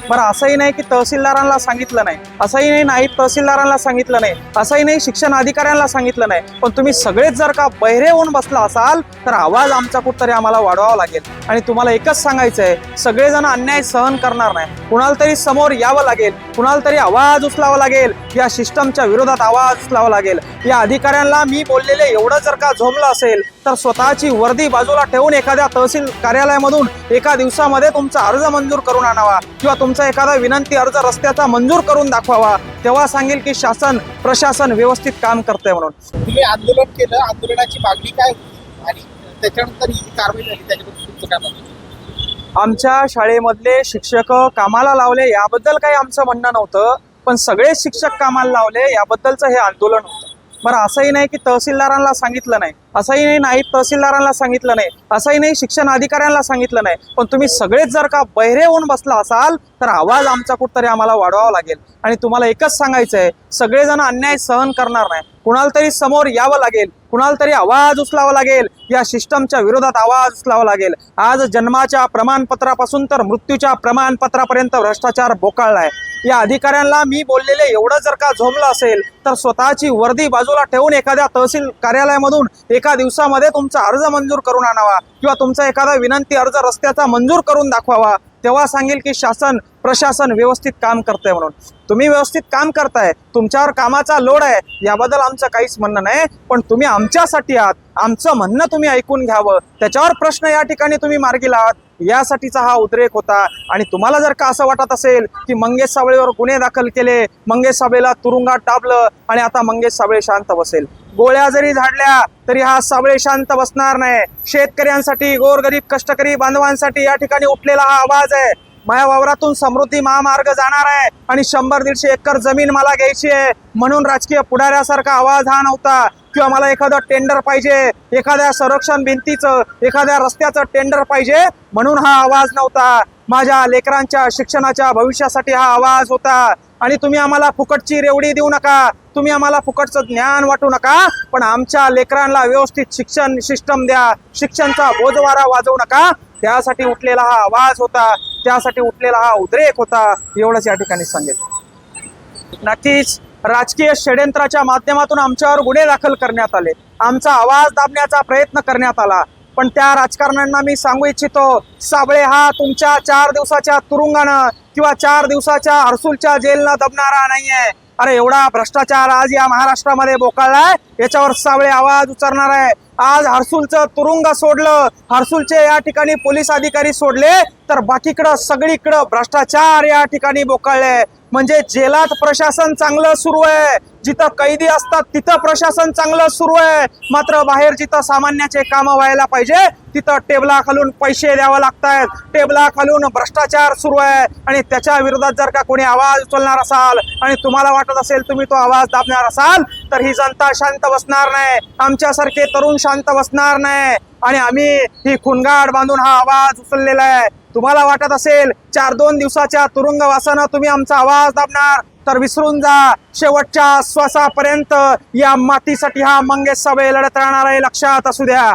बरं असंही नाही की तहसीलदारांना सांगितलं नाही, असंही नाही नाईब तहसीलदारांना सांगितलं नाही, असंही नाही शिक्षण अधिकाऱ्यांना सांगितलं नाही, पण तुम्ही सगळेच जर का बहिरे होऊन बसला असाल तर आवाज आमचा कुठतरी आम्हाला वाढवावा लागेल. आणि तुम्हाला एकच सांगायचं आहे, सगळेजण अन्याय सहन करणार नाही, कुणाला तरी समोर यावं लागेल, कुणाला तरी आवाज उचलावा लागेल, या सिस्टमच्या विरोधात आवाज उचलावा लागेल. या अधिकाऱ्यांना मी बोललेले एवढं जर का झोंबलं असेल तर स्वतःची वर्दी बाजूला ठेवून एखाद्या तहसील कार्यालयामधून एका दिवसामध्ये तुमचा अर्ज मंजूर करून आणावा किंवा तुमचा एखादा विनंती अर्ज रस्त्याचा मंजूर करून दाखवावा. तेव्हा सांगेल की शासन प्रशासन व्यवस्थित काम करते म्हणून. तुम्ही आंदोलन केलं, आंदोलनाची मागणी काय होती आणि त्याच्यानंतर ही कारवाई झाली, त्याच्याबद्दल तुमचं काय म्हणणं? आमच्या शाळेमधले शिक्षक कामाला लावले याबद्दल काही आमचं म्हणणं नव्हतं, पण सगळे शिक्षक कामाला लावले याबद्दलचं हे आंदोलन होतं. बरं असंही नाही की तहसीलदारांना सांगितलं नाही, असंही नाही नाईब तहसीलदारांना सांगितलं नाही, असंही नाही शिक्षण अधिकाऱ्यांना सांगितलं नाही, पण तुम्ही सगळेच जर का बहिरे होऊन बसला असाल तर आवाज आमचा कुठतरी आम्हाला वाढवावा लागेल. आणि तुम्हाला एकच सांगायचं आहे, सगळेजण अन्याय सहन करणार नाही, कुणाला तरी समोर यावं लागेल, कुणाला तरी आवाज उचलावा लागेल, या सिस्टमच्या विरोधात आवाज उचलावा लागेल. आज जन्माच्या प्रमाणपत्रापासून तर मृत्यूच्या प्रमाणपत्रापर्यंत भ्रष्टाचार बोकाळलाय. या अधिकाऱ्यांना मी बोललेले एवढं जर का झोंबलं असेल तर स्वतःची वर्दी बाजूला ठेवून एखाद्या तहसील कार्यालयामधून एका दिवसामध्ये तुमचा अर्ज मंजूर करून आणावा किंवा तुमचा एखादा विनंती अर्ज रस्त्याचा मंजूर करून दाखवावा. तेव्हा सांगेल की शासन प्रशासन व्यवस्थित काम करतंय म्हणून. तुम्ही व्यवस्थित काम करताय, तुमच्यावर कामाचा लोड आहे, याबद्दल आमचं काहीच म्हणणं नाही, पण तुम्ही आमच्यासाठी आहात, आमचं म्हणणं तुम्ही ऐकून घ्यावं, त्याच्यावर प्रश्न या ठिकाणी तुम्ही मार्गी लावात, यासाठीचा हा उद्रेक होता. आणि तुम्हाला जर का असं वाटत असेल की मंगेश साबळेवर गुन्हे दाखल केले, मंगेश साबळेला तुरुंगात टाकलं आणि आता मंगेश साबळे शांत बसेल, गोळ्या जरी झाडल्या तरी हा साबळे शांत बसणार नाही. शेतकऱ्यांसाठी, गोरगरीब कष्टकरी बांधवांसाठी या ठिकाणी उठलेला हा आवाज आहे. माझ्या वावरातून समृद्धी महामार्ग जाणार आहे आणि 100-150 एकर जमीन मला घ्यायची आहे म्हणून राजकीय पुढाऱ्यासारखा आवाज हा नव्हता. किंवा मला एखादं टेंडर पाहिजे, एखाद्या संरक्षण भिंतीचं, एखाद्या रस्त्याचं टेंडर पाहिजे म्हणून हा आवाज नव्हता. माझ्या लेकरांच्या शिक्षणाच्या भविष्यासाठी हा आवाज होता. आणि तुम्ही आम्हाला फुकटची रेवडी देऊ नका, तुम्ही आम्हाला फुकटचं ज्ञान वाटू नका, पण आमच्या लेकरांना व्यवस्थित शिक्षण सिस्टम द्या, शिक्षणचा बोजवारा वाजवू नका. त्यासाठी उठलेला हा आवाज होता, त्यासाठी उठलेला हा उद्रेक होता, एवढंच या ठिकाणी सांगेल. नक्कीच राजकीय षड्यंत्राच्या माध्यमातून आमच्यावर गुन्हे दाखल करण्यात आले, आमचा आवाज दाबण्याचा प्रयत्न करण्यात आला, पण त्या राजकारण्यांना मी सांगू इच्छितो, साबळे हा तुमच्या 4 दिवसाच्या तुरुंगानं किंवा 4 दिवसाच्या हर्सुलच्या जेलनं दबणारा नाहीये. अरे एवढा भ्रष्टाचार आज या महाराष्ट्रामध्ये बोकाळलाय, याच्यावर साबळे आवाज उचलणार आहे. आज हर्सुलचं तुरुंग सोडलं, हर्सुलचे या ठिकाणी पोलीस अधिकारी सोडले, तर बाकीकडं सगळीकडं भ्रष्टाचार या ठिकाणी बोकाळले. म्हणजे जेलात प्रशासन चांगलं सुरू आहे, जिथं कैदी असतात तिथं प्रशासन चांगलं सुरू आहे, मात्र बाहेर जिथं सामान्याचे कामं व्हायला पाहिजे तिथं टेबलाखालून पैसे द्यावं लागतायत, टेबलाखालून भ्रष्टाचार सुरू आहे. आणि त्याच्या विरोधात जर का कोणी आवाज उचलणार असाल आणि तुम्हाला वाटत असेल तुम्ही तो आवाज दाबणार असाल तर ही जनता शांत बसणार नाही, आमच्यासारखे तरुण शांत बसणार नाही. आणि आम्ही ही खुणगाड बांधून हा आवाज उचललेला आहे. तुम्हाला वाटत असेल 4-2 दिवसाच्या तुरुंगवासानं तुम्ही आमचा आवाज दाबणार तर विसरून जा, शेवटच्या श्वासापर्यंत या मातीसाठी हा मंगेश साबळे लढत राहणार आहे, लक्षात असू द्या.